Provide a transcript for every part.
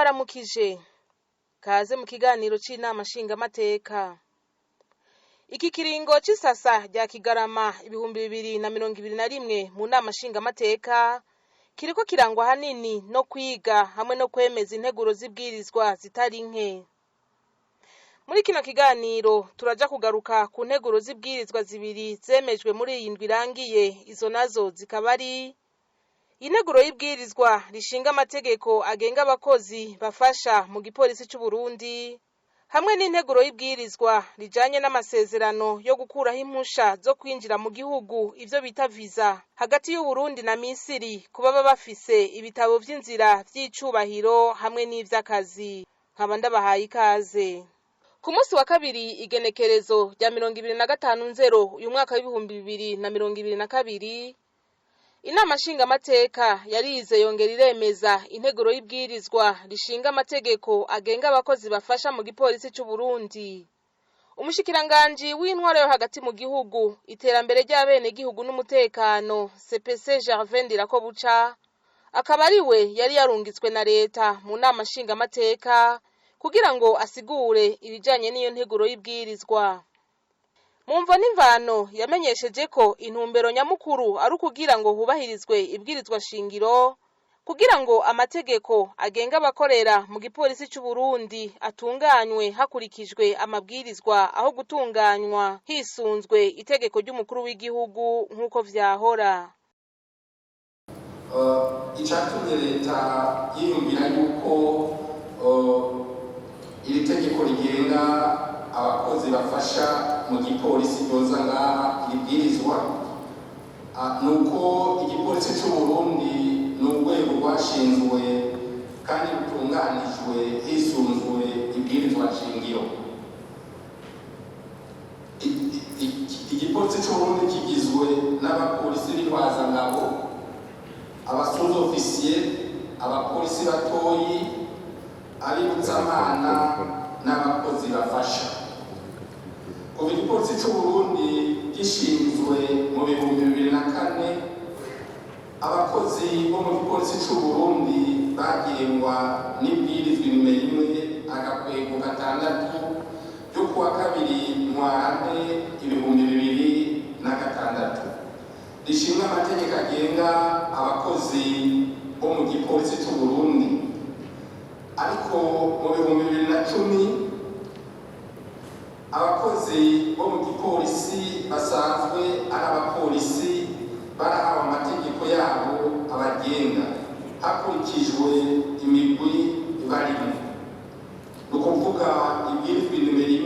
ndabaramukije kaze mu kiganiro c'inama nshingamateka. Iki kiringo c'isasa rya Kigarama 2021 mu nama nshingamateka kiriko kirangwa hanini no kwiga hamwe no kwemeza integuro z'ibwirizwa zitari nke. Muri kino kiganiro turaja kugaruka ku nteguro z'ibwirizwa zibiri zemejwe muri iyi ndwi irangiye, izo nazo zikaba ari integuro y'ibwirizwa rishinga amategeko agenga abakozi bafasha mu gipolisi c'u Burundi hamwe n'integuro y'ibwirizwa rijanye n'amasezerano yo gukuraho impusha zo kwinjira mu gihugu, ivyo bita visa, hagati y'u Burundi na Misiri kuba bafise ibitabo vy'inzira vy'icubahiro hamwe n'ivy'akazi. Nkaba ndabahaye ikaze. Ku munsi wa kabiri igenekerezo rya 25/0 uyu mwaka w'2022 inama nshingamateka yarize yongera iremeza integuro y'ibwirizwa rishinga amategeko agenga abakozi bafasha mu gipolisi c'u Burundi. Umushikiranganji w'intwaro yo hagati mu gihugu, iterambere ry'abene gihugu n'umutekano, CPC Gervais Ndirakobuca, akaba ari we yari yarungitswe na leta mu nama nshingamateka kugira ngo asigure ibijanye n'iyo nteguro y'ibwirizwa. Mumvo n'imvano yamenyesheje ko intumbero nyamukuru ari ukugira ngo hubahirizwe ibwirizwa shingiro kugira ngo amategeko agenga abakorera mu gipolisi c'u Burundi atunganywe hakurikijwe amabwirizwa aho gutunganywa hisunzwe itegeko ry'umukuru w'igihugu nk'uko vyahora. Icatumye leta yiyumvira yuko iri tegeko rigenga abakozi bafasha mu gipolisi ryoza ngaha ibwirizwa nuko igipolisi c'u Burundi n'urwego rwashinzwe kandi rutunganijwe hisunzwe ibwirizwa shingiro. Igipolisi c'u Burundi kigizwe n'abapolisi b'intwazangabo, abasoza ofisiye, abapolisi batoyi, abibutsamana n'abakozi bafasha. Kuva igipolisi c'u Burundi gishinzwe mu 2004, abakozi bo mu gipolisi c'u Burundi bagengwa n'ibwirizwa nimero 1/6 ryo kuwa 2 Ntwarante 2006 rishinga amategeko agenga abakozi bo mu gipolisi c'u Burundi. Ariko mu 2010 abakozi bo mu gipolisi basanzwe ari abapolisi barahawe amategeko yabo abagenga hakurikijwe imigwi barimo. Ni ukuvuga ibwirizwa nimero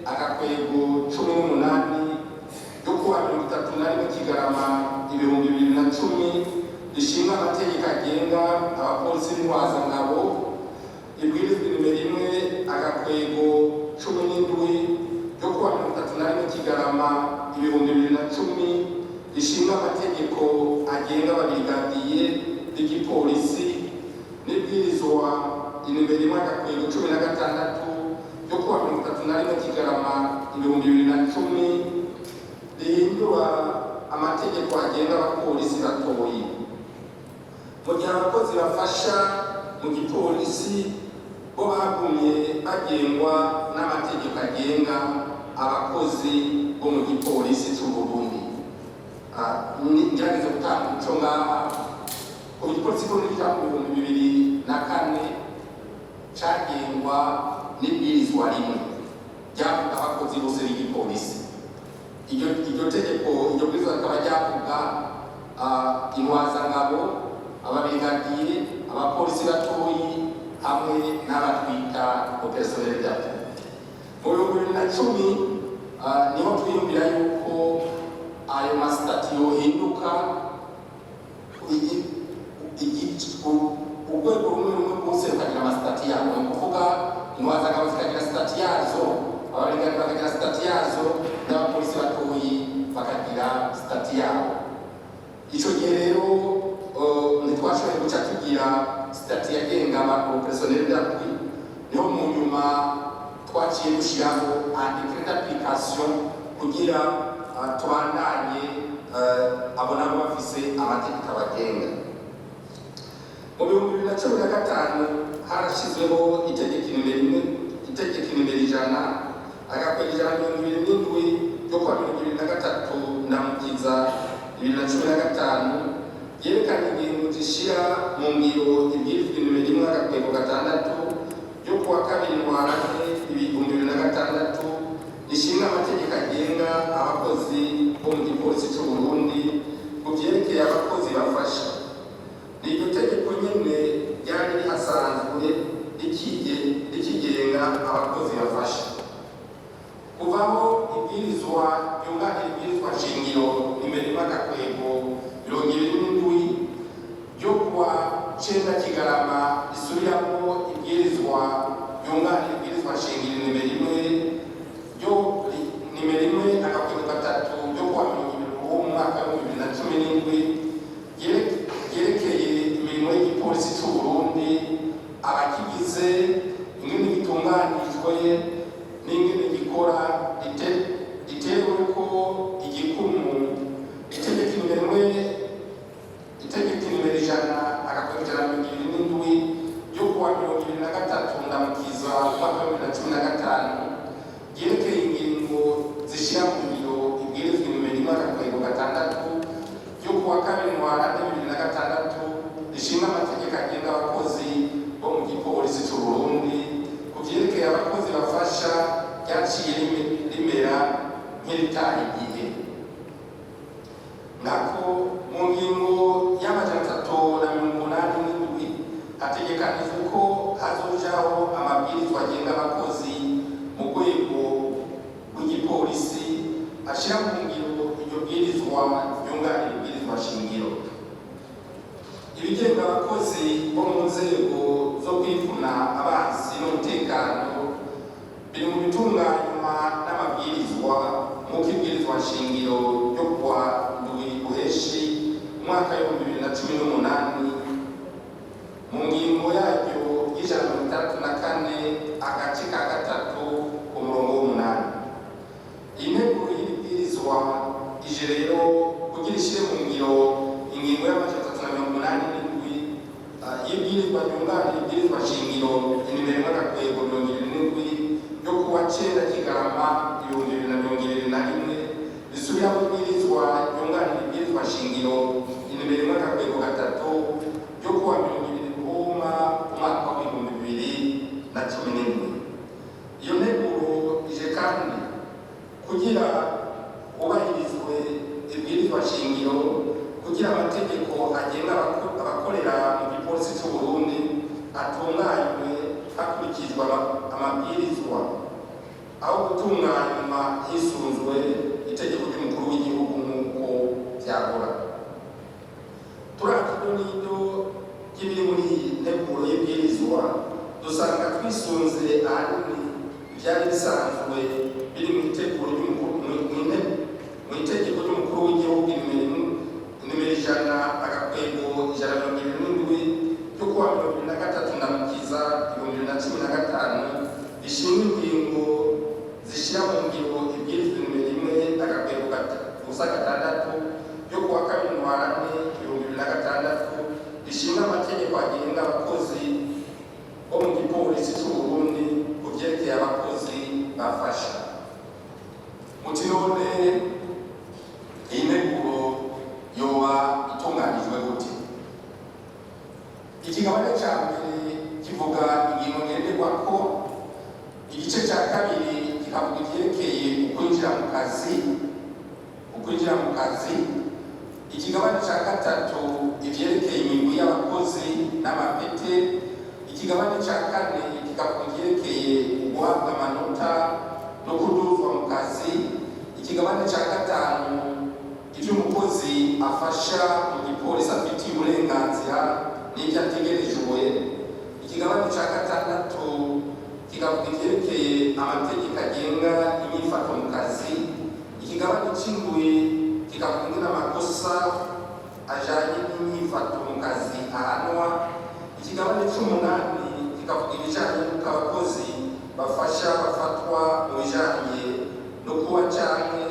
1/18 ryo kuwa 31 Kigarama 2010 rishinga amategeko agenga abapolisi b'intwazangabo, ibwirizwa nimero 1/17 ryo kuwa 31 Kigarama 2010 rishinga amategeko agenga ababrigadiye b'igipolisi, n'ibwirizwa nimero 1/16 ryo kuwa 31 Kigarama 2010 rihindura amategeko agenga abapolisi batoyi. Mu gihe abakozi bafasha mu gipolisi bo bagumye bagengwa n'amategeko agenga abakozi bo mu gipolisi c'u Burundi. Ngerageza gutanga umuco ngaha ku gipolisi c'u Burundi cya 2004 cagengwa n'ibwirizwa rimwe ryavuga abakozi bose b'igipolisi. Iryo tegeko, iryo bwirizwa rikaba ryavuga intwazangabo, ababrigadiye, abapolisi batoyi hamwe n'abatwita opérationnel d'appui. Mu 2010 niho twiyumvira yuko ayo masitati yohinduka, urwego rumwe rwose rukagira amasitati yabo. Ni ukuvuga intwazangabo zikagira sitati yazo, ababrigadiye bakagira sitati yazo, n'abapolisi batoyi bakagira sitati yabo. Ico gihe rero ntitwashoboye guca tugira sitati yagenga ama-opérationnel d'appui, niho mu nyuma twaciye dushiraho un décret d'application kugira tubandanye abo nabo bafise amategeko abagenga. mu 2015 harashyizweho itegeko nimero 100/127 ryo kuwa 2023 Ndamukiza 2015 yerekana ingingo zishyira mu ngiro ibwirizwa nimero 1/6 ryo kuwa 2/2006 rishinga amategeko agenga abakozi bo mu gipolisi cy'u Burundi ku byerekeye abakozi bafasha. Iryo tegeko nyine ryari rihasanzwe rikigenga abakozi bafasha. Kuvaho ibwirizwa ryunganira ibwirizwa shingiro nimero 1/2027 ryo kuwa 9 Kigarama risubiramo ibwirizwa ryunganira ibwirizwa shingiro nimero 1/3 ryo kuwa 2017 ryerekeye imirimo y'igipolisi cy'u Burundi, abakigize, ingene gitunganijwe n'ingene gikora, ritewe ko igikumu itegeko nimero 100/127 ryo kuwa 2023 Ndamukiza 2015 ryerekeye ingingo zishyira mu ngiro ibwirizwa nimero 1/6 ryo kuwa 2/2006 rishinga amategeko agenga abakozi bo mu gipolisi cy'u Burundi ku byerekeye abakozi bafasha, ryaciye rimera nk'iritaye igihe. Nako mu ngingo y'387 hategekanijwe ko hazojaho amabwirizwa agenga abakozi mu rwego rw'igipolisi ashyira mu ngiro iryo bwirizwa ryunganira ibwirizwa shingiro. Ibigenga abakozi bo mu nzego zo kwivuna abansi n'umutekano biri mu bitunganywa n'amabwirizwa nk'uko ibwirizwa shingiro ryo kuwa Ruheshi 2018 mu ngingo yaryo y'134 agace ka 3 umurongo w'8. Intego y'ibwirizwa ije rero kugira ishyire mu ngiro ingingo y'387 y'ibwirizwa ryunganira ibwirizwa shingiro nimero 1/2027 ryo kuwa 9 Kigarama 2021 risubira mu bwirizwa ryunganira ibwirizwa shingiro nimero 1/3 ryo kuwa 2017. Iyo nteguro ije kandi kugira ubahirizwe ibwirizwa shingiro, kugira amategeko agenga abakorera mu gipolisi cy'u Burundi atunganywe hakurikizwa amabwirizwa, aho gutunganywa hisunzwe itegeko ry'umukuru w'igihugu nk'uko byahora. Turakibona n'ibyo by'ibiri muri iyi nteguro y'ibwirizwa dusanga twisunze ahanini ibyari bisanzwe biri mu itegeko ry'umukuru w'igihugu nimero 100/127 ryo kuwa 2023 Ndamukiza 2015 rishinga ingingo zishyira mu ngiro ibwirizwa nimero 1/6 ryo kuwa 2/2006 rishinga amategeko agenga abakozi bo mu gipolisi cy'u Burundi ku byerekeye abakozi bafasha. Muti none iyi nteguro yoba itunganijwe gute? Ikigabane cya mbere kivuga ingingo ngenderwako, igice cya kabiri kikavuga ibyerekeye ukwinjira mu kazi, ikigabane cya gatatu ibyerekeye imigwi y'abakozi n'amapete, ikigabane cya kane kikavuga ibyerekeye guhabwa amanota no kuduzwa mu kazi, ikigabane cya gatanu ibyo umukozi afasha mu gipolisi afitiye uburenganzira n'ibyo ategerejwe, ikigabane cya gatandatu kikavuga ibyerekeye amategeko agenga imyifato mu kazi, ikigabane cy'indwi kikavuga ingene amakosa ajanye n'imyifato mu kazi ahanwa, ikigabane cy'umunani kikavuga ibijanye n'uko abakozi bafasha bafatwa mu bijanye no kuba canke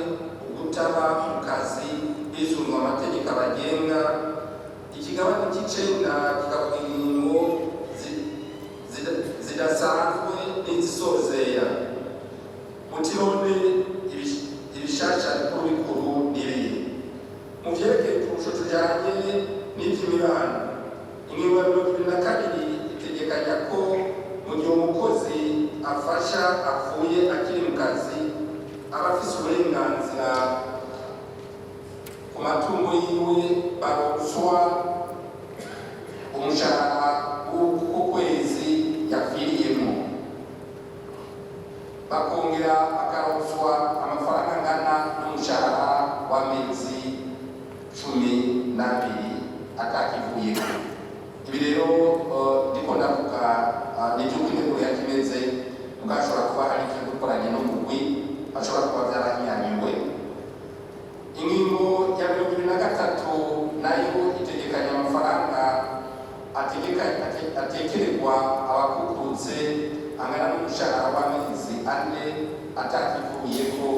ugutaba mu kazi bizunwa amategeko abagenga, ikigabane cy'icenda kikavuga n'iby'imibano. Ingingo ya 22 itegekanya ko mu gihe umukozi afasha apfuye akiri mu kazi aba afise uburenganzira ku matungo yiwe baronswa umushahara w'ukwezi yapfiriyemo, bakongera akaronswa amafaranga angana n'umushahara w'amezi 12 atakivuyeko. Ibi rero ndiko ndavuga n'ibyo kwinegura yakimeze, mugashobora kuba hari icyo dukoranye n'umugwi ashobora kuba byarahiyanyuwe. Ingingo ya 23 nayo itegekanya amafaranga atekererwa abakukutse angana n'umushahara w'amezi 4 atakivuyeko,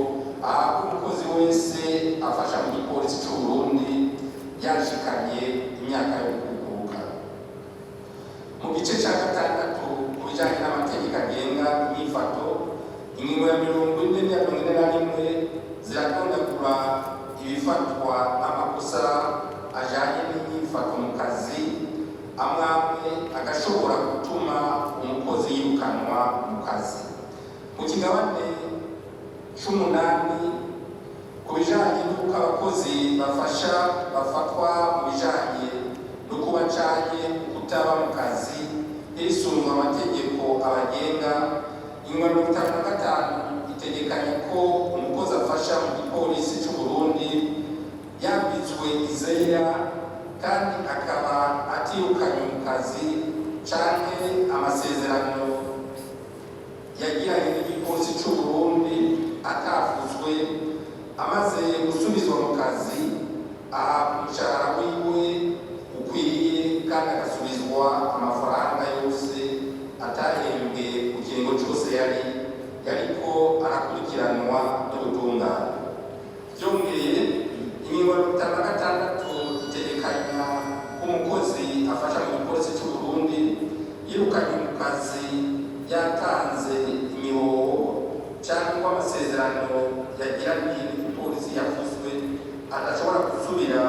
ahabwa umukozi wese afasha mu gipolisi cy'u Burundi yashikanye imyaka yo gukukuruka. Mu gice cya 6 ku bijyanye n'amategeko agenga imyifato, ingingo ya 40 n'iya 41 ziratondagura ibifatwa n'amakosa ajyanye n'imyifato mu kazi, amwe agashobora gutuma umukozi yirukanwa mu kazi. Mu kigabane c'umunani ku bijyanye n'uko abakozi bafatwa mu bijyanye no kuba bacanye kutaba mu kazi hisunzwe amategeko abagenga, ingingo ya 55 itegekanya ko umukozi afasha mu gipolisi cy'u Burundi yambitswe izera kandi akaba atirukanye mu kazi canke amasezerano yagiranye n'igipolisi cy'u Burundi atavuzwe, amaze gusubizwa mu kazi ahabwa umushahara wiwe ukwiye kandi agasubizwa amafaranga yose atahembwe ku kiringo cyose yariko arakurikiranwa n'ubutungane. Byongeye, ingingo ya 56 itegekanya ko umukozi afasha mu gipolisi cy'u Burundi yirukanye mu kazi yatanze imihoho cyangwa amasezerano yagiranye n'igipolisi yavuzwe adashobora gusubira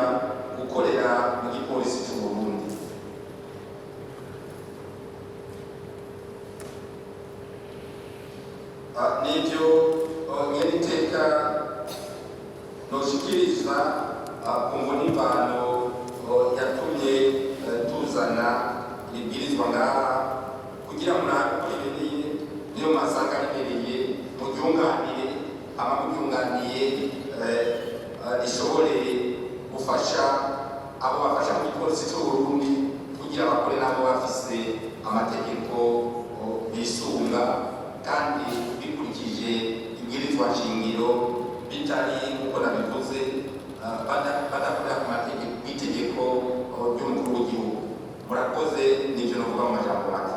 gukorera mu gipolisi cy'u Burundi. Nibyo nyene iteka noshikiriza ku mvunimvano yatumye tuzana ibwirizwa ngaha kugira ngo nakore ibineye niyo masanga ribereye mu byunganire ama mubyunganiye rishobore gufasha abo bafasha mu gipolisi cy'u Burundi kugira bakore nabo bafise amategeko bisunga kandi bikurikije ibwirizwa nshingiro bitari nk'uko nabivuze badakorera ku mategeko y'itegeko ry'umukuru w'igihugu. Murakoze, n'ibyo novuga mu majambo make.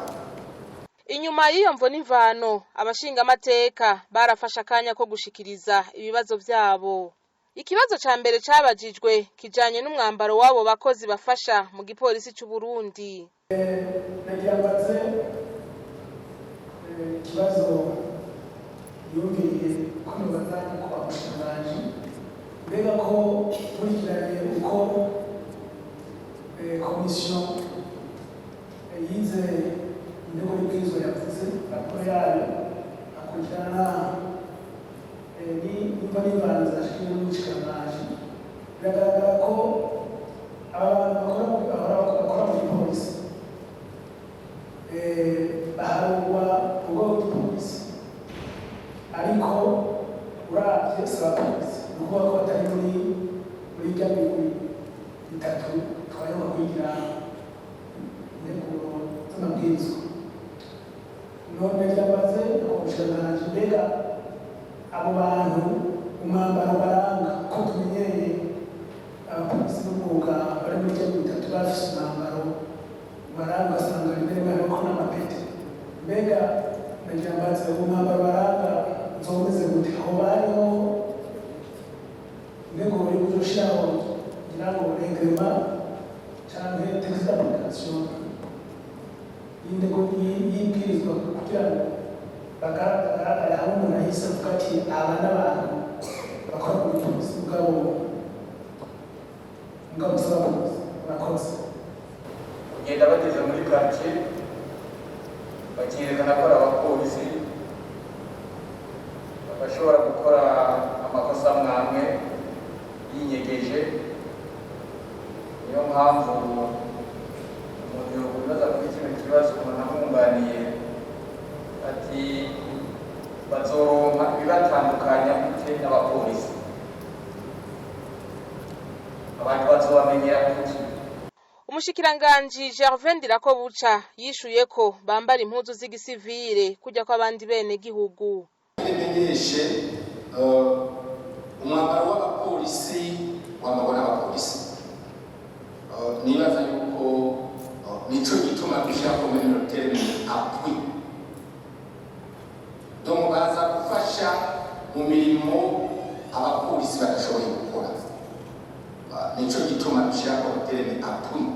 Inyuma y'iyo mvunimvano abashingamateka barafashe akanya ko gushikiriza ibibazo vyabo. Ikibazo ca mbere cabajijwe kijanye n'umwambaro w'abo bakozi bafasha mu gipolisi cy'u Burundi. Nagirambaze ikibazo yongeye kwibazanya ku bashingaji, mbega ko nkurikiranye uko komisiyo yize intego y'ubwirizwa yavuze raporo yayo akurikirana nimba n'ibanza zashyikirijwe n'ubushikiranganje, biragaragara ko abantu bakora mu gipolisi baharugwa ubwo bw'igipolisi, ariko uravye si abapolisi, ni ukuvuga ko batari muri rya migwi itatu twaheruka kwigira integuro z'amabwirizwa. None byamaze ubushikiranganje, mbega abo bantu umwambaro baranga ko tumenyereye abapolisi b'umwuga bari muri rya migwi itatu bafise umwambaro baranga asanga imbere bariko n'amapete, mbega nagirambaze umwambaro baranga nzomeze gute? Aho bariho mbega bari kuzoshiraho ngira ngo regrema canke texte d'application y'intego y'ibwirizwa kugira ngo bagaragare aho umuntu ahise avuga ati aba n'abantu bakora mu gipolisi mugabo usaba abakozi bakora murakoze. Kugenda bageze muri quartier bakerekana ko ari abapolisi bashobora gukora amakosa amwe yinyegeje. Niyo mpamvu umuntu yokubaza kuri kino kibazo umuntu amwunganiye ati bazoronka ibibatandukanya gute n'abapolisi, abantu bazobamenyera kuki? Umushikiranganji Gervais Ndirakobuca yishuye ko bambara impuzu z'igisivile kujya kw'abandi bene gihugu. Imenyeshe umwambaro w'abapolisi wamabona abapolisi nibaza yuko nico gituma dushaka kumenya terme appui donc baza gufasha mu mirimo abapolisi badashoboye gukora. Nico gituma dushaka terme appui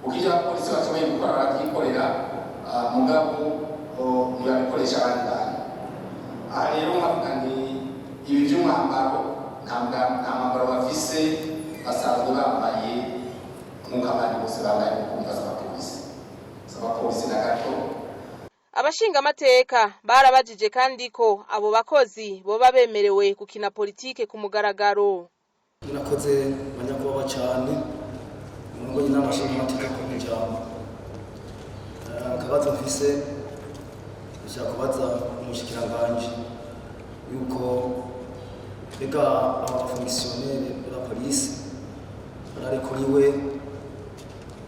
ukija abapolisi bashoboye gukora barakikorera mugabo ntibabikoresha abandi bantu. Aha rero nkavuga nti ibi by'umwambaro nta mwambaro bafise basanzwe bambaye nk'uko abandi bose bambaye ukumva z'abapolisi na gato. Abashinga amateka barabajije kandi ko abo bakozi boba bemerewe gukina politike ku mugaragaro. Murakoze banyakubaha cyane ngo nyina amashinga amateka ku ijambo. Akabazo mfise ushaka kubaza umushikiranganji yuko bega abafonctionnaire de la police bararekuriwe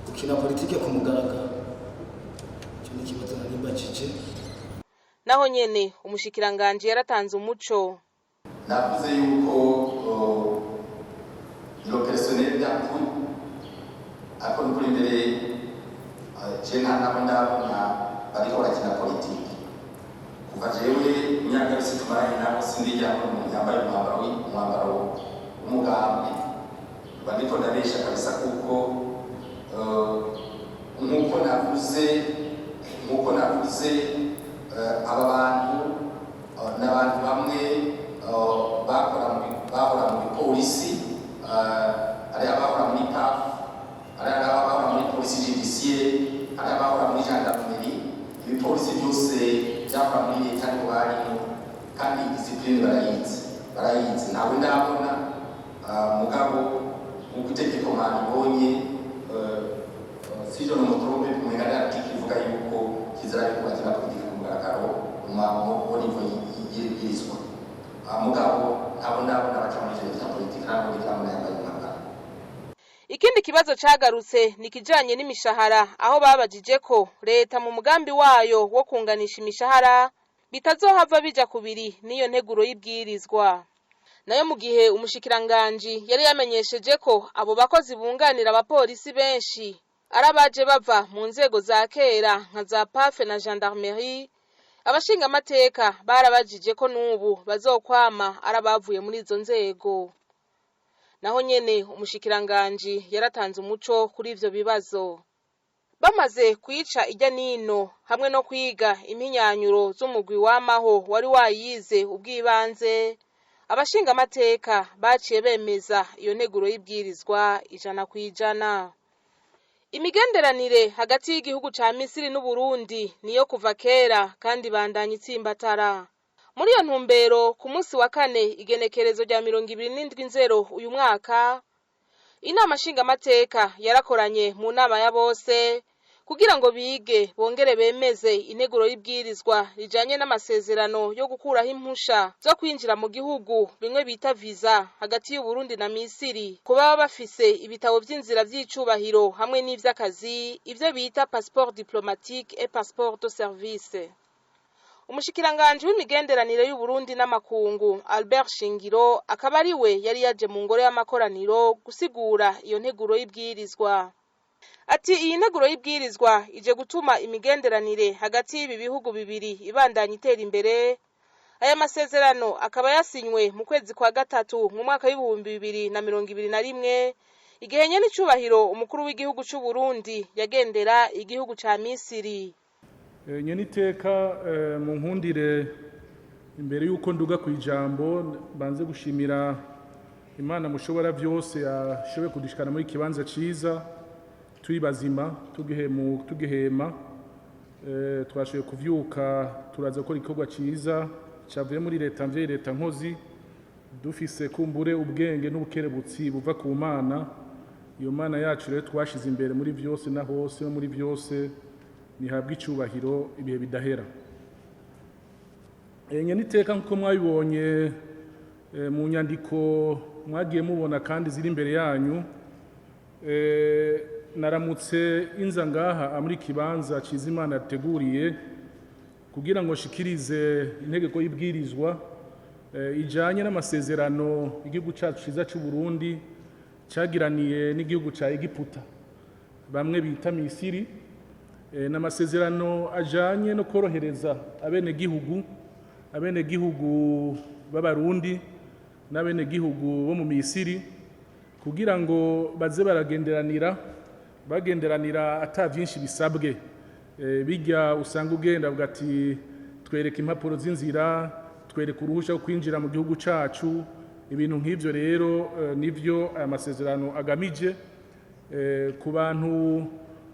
gukina politike ku mugaragaro. Cyo ni kibazo narimbajije. Naho nyene umushikiranganji yaratanze umuco. Navuze yuko le personnel d'appui akora kuri imbere jena n'abandabona bariko barakina politike. Kuva jewe imyaka yose tumaranye nabo sindijya umuntu yambaye umwambaro w'umugambi bandiko ndabesha kabisa kuko nk'uko navuze aba bantu n'abantu bamwe bahora mu polisi, ari abahora muri PAF, ari abahora muri polisi judiciaire, ari abahora muri gendarmerie. Ibipolisi byose byahora muri leta ariko barimo kandi discipline barayizi ntawe ndabona mugabo nk'uko itegeko mwabibonye sijo n'umutrompe kumengana article ivuga yuko kizira yuko bakina politike ku mugaragaro mu nivo yirizwa mugabo ntabwo ndabona baca muri icyo cya politike ntabwo ndabona yambaye umwambaro. Ikindi kibazo cagarutse ni kijanye n'imishahara, aho babajije ko leta mu mugambi wayo wo kunganisha imishahara bitazohava bija kubiri niyo nteguro y'ibwirizwa. Nayo mu gihe umushikiranganji yari yamenyesheje ko abo bakozi bunganira abapolisi benshi arabaje bava mu nzego za kera nka za PAF na gendarmerie, abashinga amateka barabajije ko n'ubu bazokwama arabavuye muri izo nzego. Naho nyene umushikiranganji yaratanze umuco kuri ivyo bibazo. Bamaze kwica ijya nino hamwe no kwiga iminyanyuro z'umugwi w'amaho wari wayize ubwibanze, abashinga amateka baciye bemeza iyo nteguro y'ibwirizwa 100%. Imigenderanire hagati y'igihugu ca Misiri n'u Burundi niyo kuva kera kandi bandanye itsimbatara. Muri iyo ntumbero ku munsi wa kane igenekerezo rya 27 uyu mwaka, inama nshinga amateka yarakoranye mu nama ya bose kugira ngo bige bongere bemeze integuro y'ibwirizwa rijanye n'amasezerano yo gukuraho impusha zo kwinjira mu gihugu bimwe bita visa hagati y'u Burundi na Misiri, kuba bafise ibitabo vy'inzira vy'icubahiro hamwe n'ivy'akazi, ivyo bita passeport diplomatique et passeport de service. Umushikiranganji w'imigenderanire y'u Burundi n'amakungu Albert Shingiro akaba ari we yari yaje mu ngoro y'amakoraniro gusigura iyo nteguro y'ibwirizwa. Ati iyi nteguro y'ibwirizwa ije gutuma imigenderanire hagati y'ibi bihugu bibiri ibandanya itera imbere. Aya masezerano akaba yasinywe mu kwezi kwa gatatu mu mwaka w'2021 igihe nyene icubahiro umukuru w'igihugu c'u Burundi yagendera igihugu ca Misiri. Nyene iteka mu nkundire imbere yuko nduga ku ijambo banze gushimira Imana mushobora byose yashoboye kudushikana muri kibanza ciza turi bazima tugihema twashoboye kuvyuka turaza gukora igikorwa ciza cavuye muri leta mvye leta nkozi dufise kumbure ubwenge n'ubukerebutsi buva ku Mana. Iyo Mana yacu rero twashize imbere muri vyose na hose no muri vyose nihabwa icubahiro ibihe bidahera. Nyeniteka nkuko mwabibonye mu nyandiko mwagiye mubona kandi ziri imbere yanyu, naramutse inza ngaha muri kibanza ciza Imana yateguriye kugira ngo shikirize integeko y'ibwirizwa ijanye n'amasezerano igihugu cacu ciza c'u Burundi cagiraniye n'igihugu ca Egiputa bamwe bita Misiri, n'amasezerano ajanye no korohereza abenegihugu b'Abarundi n'abenegihugu bo mu Misiri kugira ngo baze bagenderanira ata vyinshi bisabwe. Bijya usanga ugenda bwati twereka impapuro z'inzira, twereka uruhusha rwo kwinjira mu gihugu cacu. Ibintu nk'ivyo rero nivyo aya masezerano agamije ku bantu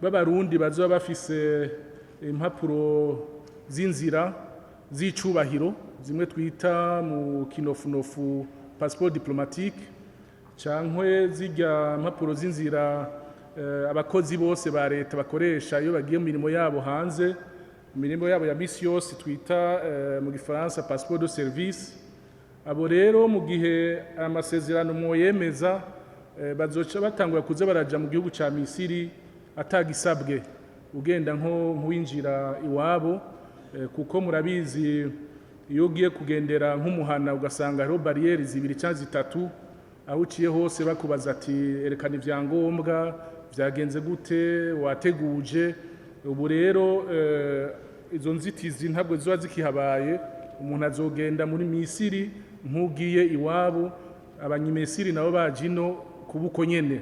b'Abarundi bazoba bafise impapuro z'inzira z'icubahiro zimwe twita mu kinofunofu passeport diplomatique, cankwe zirya impapuro z'inzira abakozi bose ba leta bakoresha iyo bagiye mu mirimo yabo hanze, imirimo yabo ya misi yose twita mu gifaransa passeport de service. Abo rero mu gihe amasezerano mwoyemeza bazoca batangura kuza baraja mu gihugu ca Misiri atagisabwe ugenda nk'uwinjira iwabo, kuko murabizi iyo ugiye kugendera nk'umuhana ugasanga hariho bariyeri zibiri canke zitatu, aho uciye hose bakubaza ati erekana ivyangombwa vyagenze gute, wateguje. Ubu rero izo nzitizi ntabwo ziba zikihabaye, umuntu azogenda muri Misiri nk'ugiye iwabo, abanyamisiri nabo bajino kubuko nyene.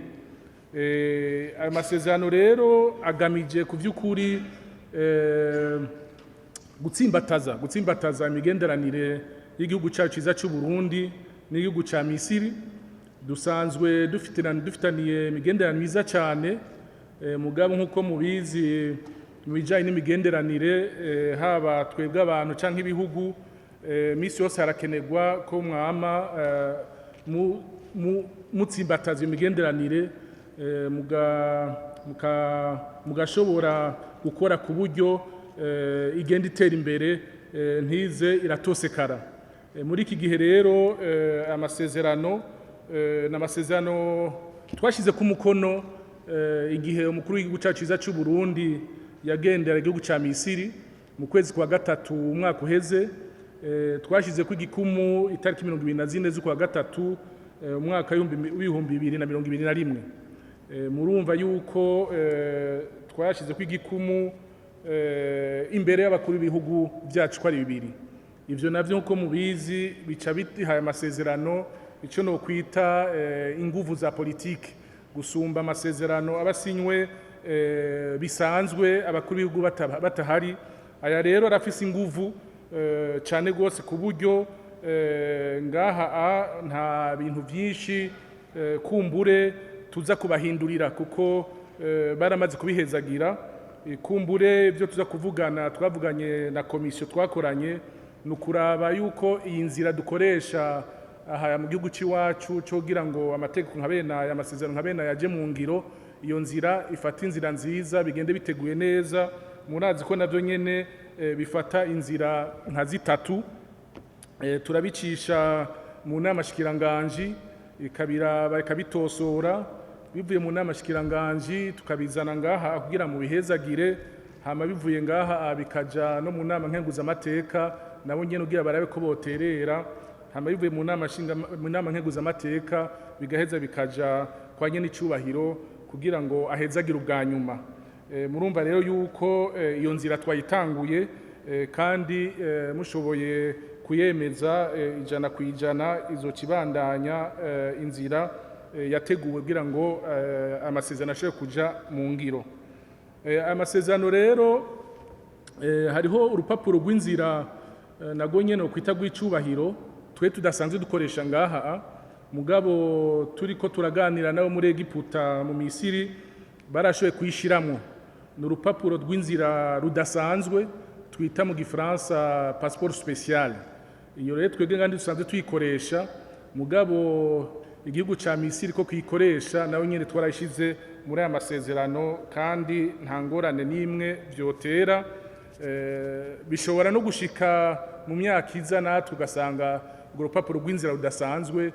Amasezerano rero agamije ku vy'ukuri gutsimbataza imigenderanire y'igihugu cacu ciza c'u Burundi n'igihugu ca Misiri. Dusanzwe dufitaniye imigenderanire myiza cane, mugabo nk'uko mubizi mu bijanye n'imigenderanire haba twebwe abantu canke ibihugu, misi yose harakenerwa ko mwama mutsimbataza imigenderanire, mugashobora gukora ku buryo igenda itera imbere ntize iratosekara. Muri iki gihe rero n'amasezerano twashize ku mukono igihe umukuru w'igihugu cacu ciza c'u Burundi yagendera igihugu ca Misiri mu kwezi kwa gatatu umwaka uheze. Twashize ku igikumu itariki 24 z'ukwa gatatu umwaka w'ibihumbi 2021. Murumva yuko twashize ku igikumu imbere y'abakuru b'ibihugu byacu ko ari bibiri. Ivyo navyo nko mubizi bica bihaye amasezerano ico no kwita inguvu za politike gusumba amasezerano abasinywe bisanzwe abakuru b'ibihugu batahari. Aya rero arafise inguvu cyane gose ku buryo ngaha nta bintu byinshi kumbure tuza kubahindurira kuko baramaze kubihezagira. Kumbure byo tuza kuvugana twavuganye na komisiyo twakoranye nukuraba yuko iyi nzira dukoresha aha mu gihugu ciwacu cyo kugira ngo amategeko nkabena aya masezerano nkabena yaje mu ngiro, iyo nzira ifata inzira nziza bigende biteguye neza. Murazi ko navyo nyene bifata inzira nka zitatu. Turabicisha mu nama shikiranganji bakabitosora, bivuye mu nama shikiranganji tukabizana ngaha kugira mu bihezagire, hama bivuye ngaha bikaja no mu nama nkenguzamateka nabo nyene ugira barabe ko boterera, hama bivuye mu nama nkenguzamateka bigaheza bikaja kwa nyene icubahiro kugira ngo ahezagire ubwa nyuma. Murumva rero yuko iyo nzira twayitanguye kandi mushoboye kuyemeza ijana kwijana izokibandanya inzira yateguwe kugira ngo amasezerano ashobore kuja mu ngiro. Amasezerano rero hariho urupapuro rw'inzira nago nyene kwita rw'icubahiro twe tudasanzwe dukoresha ngaha, mugabo turiko turaganira nabo muri Egiputa mu Misiri barashoboye kuyishiramwo ni urupapuro rw'inzira rudasanzwe twita mu gifaransa passeport spécial. Iyo rero twebwe kandi dusanzwe tuyikoresha, mugabo igihugu ca Misiri ko kuyikoresha nawe nyene twarayishize muri aya masezerano kandi nta ngorane n'imwe vyotera. Bishobora no gushika mu myaka iza natwe ugasanga urwo rupapuro rw'inzira rudasanzwe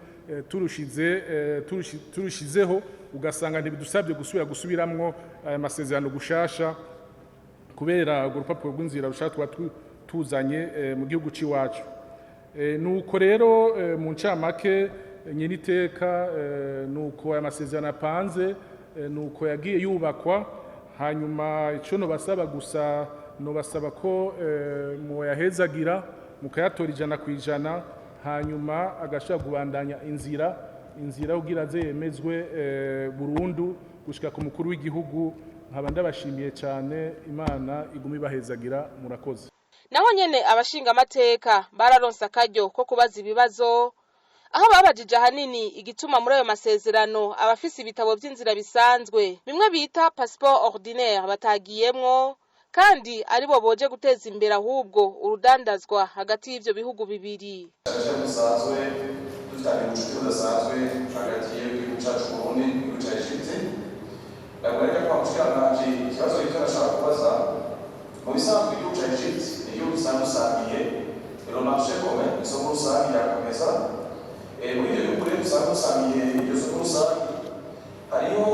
turushizeho, ugasanga ntibidusabye gusubiramwo aya masezerano gushasha kubera urwo rupapuro rw'inzira rushaka tuzanye mu gihugu c'iwacu. Nuko rero mu ncamake nyeniteka nuko aya masezerano apanze, nuko yagiye yubakwa. Hanyuma ico nobasaba gusa nobasaba ko muyahezagira mukayatora 100%, hanyuma agashaka kubandanya inzira kugira ze yemezwe burundu gushika ku mukuru w'igihugu. Nkaba ndabashimiye cyane, Imana iguma ibahezagira, murakoze. Naho nyene abashinga amateka bararonsa akaryo ko kubaza ibibazo, aho babajije ahanini igituma muri ayo masezerano abafise ibitabo vy'inzira bisanzwe bimwe bita passeport ordinaire batagiyemwo, kandi aribo boje guteza imbere ahubwo urudandazwa hagati y'ivyo bihugu bibiri. Musanzwe dufitanye ubucuti budasanzwe hagati y'igihugu cacu Burundi n'igihugu ca Egypte. Ndagoreka kwa mushikiranganje ikibazo gito nashaka kubaza. Mu bisanzwe igihugu ca Egypte ni igihugu gisanzwe usangiye le marché commun, isoko rusange ryakomeza. Muri ibyo bihugu rero usanga usangiye iryo soko rusange hariho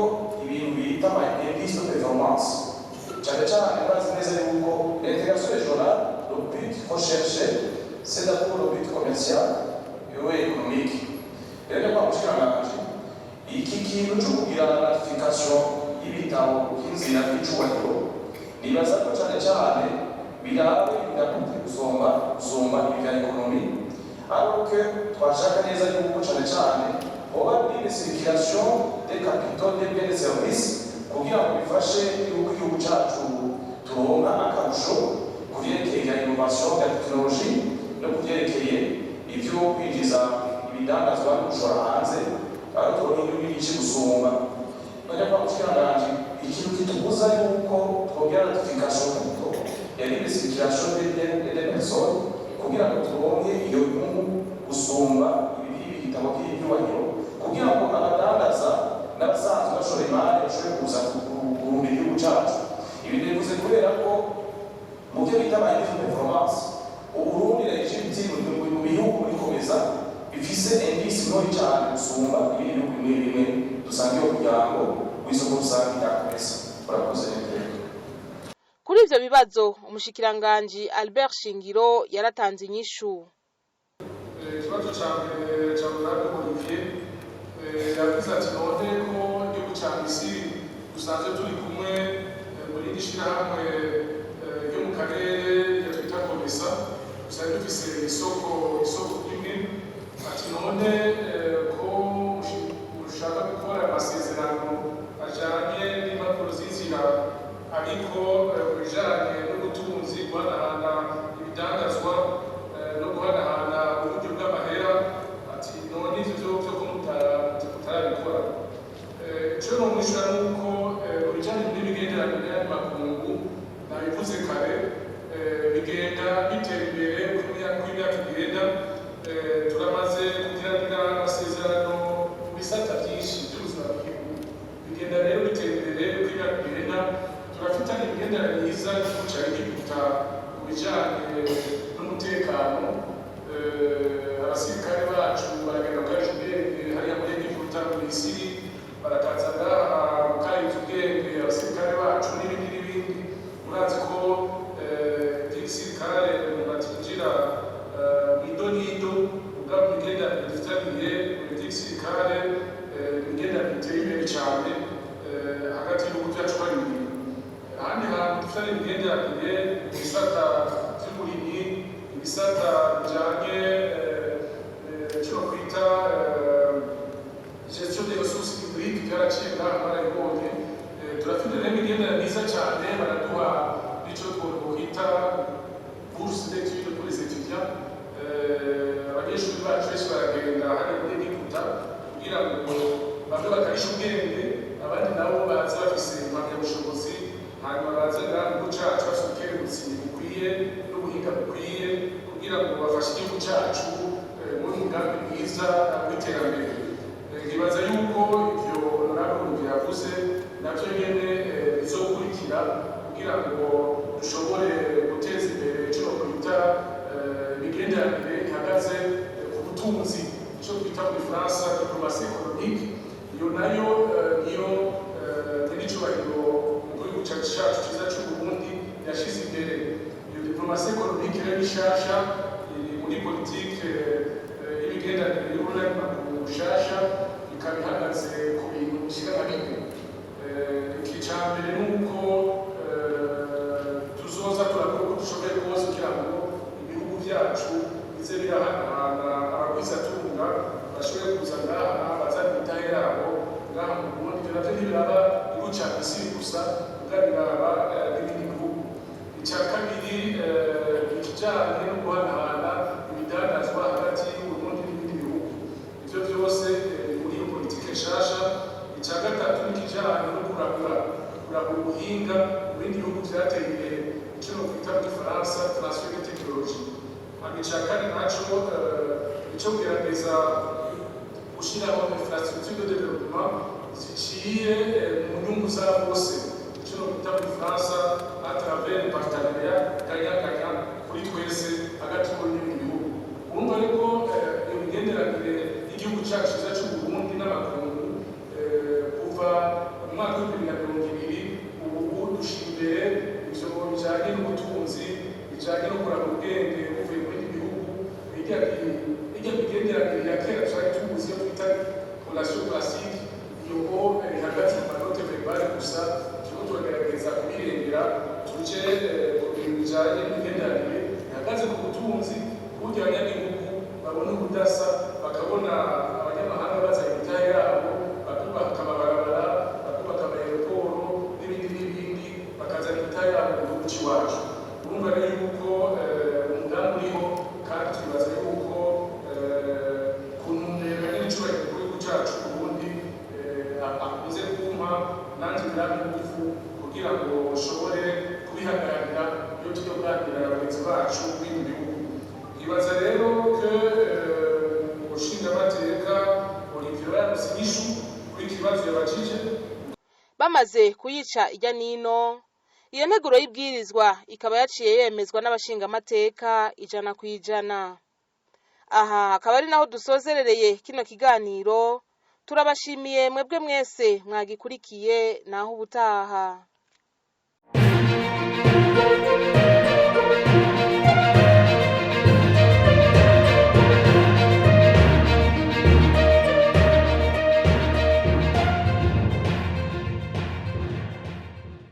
ibintu bita indice de performance. Cyane cyane bazi neza yuko l'intégration régionale, le but recherché, c'est d'abord le but commercial et économique. Rero kwa mushikiranganje iki kintu cyo kugira ratification y'ibitabo by'inzira by'icubahiro nibaza ko cyane cyane birabe bidakwiye gusomba ibya ekonomi, ariko twashaka neza yuko cyane cyane hoba une circulation des capitaux des biens et services kugira ngo bifashe igihugu cyacu turonka akarusho ku vyerekeye innovation ya technology no ku vyerekeye ivyo kwinjiza ibidandazwa no gushora hanze, aho turonka igihugu nyinshi gusumba. None kwa mushikiranganje ikintu kitubuza yuko twongera ratification kuko yari circulation des biens et des personnes kugira ngo turonke iyo nyungu gusumba ibi bitabo by'ibyubahiro, kugira ngo abadandaza n'abasanzwe bashora imari bashobore kuza kurunda igihugu cyacu. Ibi bivuze kubera ko mu byo bita indice de performance Uburundi na Egypte mu bihugu bikomeza bifise indice ntoyi cyane gusumba ibindi bihugu bimwe dusangiye umuryango w'isoko rusange ryakomeza. Urakoze neza. Kuri ivyo bibazo umushikiranganje Albert Shingiro yaratanze inyishu. Ikibazo cyane cyane Olivier yavuze ati none ko igihugu cya Misiri dusanzwe turi kumwe muri ishirahamwe ryo mu karere twita Komesa, dusanzwe dufise isoko imwe, ati none ko ushaka gukora amasezerano ajanye n'impapuro z'inzira ariko bijanye n'ubutunzi guhanahana ibidandazwa no guhanahana uburyo bw'amahera, ati none ivyo vyo ko mutarabikora. Ico nomwishura nuko mu bijanye n'imigenderanire y'amakungu nabivuze kare, bigenda bitera imbere uko imyaka igenda. Turamaze kugiranira amasezerano mu bisata byinshi by'ubuzima bw'igihugu, bigenda rero bitera imbere uko imyaka igenda. Turafitanye imigenderanire myiza n'igihugu ca Egiputa mu bijanye n'umutekano. Abasirikare bacu baragenda bwaje ubwenge hariya muri Egiputa mu Misiri, barakaza ngaha mukareza ubwenge abasirikare bacu n'ibindi. Murazi ko igisirikare batinjira mw'idonido ubwa imigenderanire dufitaniye mu gisirikare, imigenderanire iteye imbere cyane hagati y'ibihugu byacu bibiri. Ahandi hantu dufitanye imigenderanire mu bisata by'uburimyi, ibisata bijanye cyo kwita gestion des ressources hydriques byaraciye ngaha barayibonye. Turafite n'imigenderanire myiza cyane, baraduha n'icyo twokwita bourse d'études pour les étudiants. Abanyeshuri bacu benshi baragenda hariya muri Egiputa kugira ngo bamwe bakarisha ubwenge, abandi nabo baza bafise impamyabushobozi hanyuma baza ngaha mu gihugu cacu bafise ubukerebutsi bukwiye n'ubuhinga bukwiye kugira ngo bafashe igihugu cacu muri umugambi mwiza w'iterambere. Nkibaza yuko ivyo honorable yavuze navyo nyene bizokurikira kugira ngo dushobore guteza imbere ico twita imigenderanire ihagaze ku butunzi, ico twita muri Faransa diplomasi économique. Iyo nayo niyo n'icubahiro mu gihugu cacu ciza c'Uburundi yashize imbere. Iyo diplomasi économique rero nishasha muri politike y'imigenderanire y'Uburundi mu bushasha ikaba ihagaze ku bintu bishika bine. Icambere nuko tuzoza turakora uko dushoboye kose kugira ngo ibihugu vyacu bize birahanahana abagwizatunga bashobore kuza ngaha bazana imitahe yabo ngaha mu Burundi. Ivyo navyo ntibiraba igihugu ca Misiri gusa muga biraba n'ibindi bihugu. Ica kabiri ikijanye no guhanahana ibidandazwa hagati y'Uburundi n'ibindi bihugu. Ivyo vyose muri iyo politike nshasha. Ica gatatu n'ikijanye no kuragura ubuhinga mu bindi bihugu vyateye imbere, ico nokwita mu Gifaransa transfer de technologie. Hama ica kane naco ico kugerageza gushiraho infrastructure de développement ziciye mu nyungu za bose, ico nokwita mu Gifaransa à travers partenariat gagnant-gagnant kuri twese hagati y'ibindi bihugu. Urumva rero iyo migenderanire y'igihugu cacu ciza c'Uburundi n'amakungu kuva mu mwaka w'2020 ubu dushira imbere ivyo bijanye n'ubutunzi, bijanye no kuraba ubwenge buvuye muri ibi bihugu. Irya migenderanire ya kera twari tuzi iyo twita relation classique, iyo ihagaze mu manote verbale gusa, turiko turagerageza kubirengera tuje ku bintu bijanye n'imigenderanire ihagaze ku butunzi, kuburyo abanyagihugu babona ubudasa, bakabona abanyamahanga bazana imitahe yabo, bakubaka amabarabara, bakubaka amayeroporo n'ibindi bakazana imitahe yabo mu gihugu c'iwacu. Urumva rero yuko umugambi uriho, kandi twibaza yuko ku ntumbero n'icubahiro ku gihugu cacu Uburundi akunze kumpa nanje birampa ingufu kugira ngo ushobore kubihagararira iyo tujya kuganira na bagenzi bacu b'ibindi bihugu. Nkibaza rero ko umushingamateka Olivier yabuze inyishu kuri iki kibazo yabajije. Bamaze kuyica irya nino, iyo nteguro y'ibwirizwa ikaba yaciye yemezwa n'abashingamateka 100%. Aha hakaba ari naho dusozerereye kino kiganiro. Turabashimiye mwebwe mwese mwagikurikiye, naho ubutaha.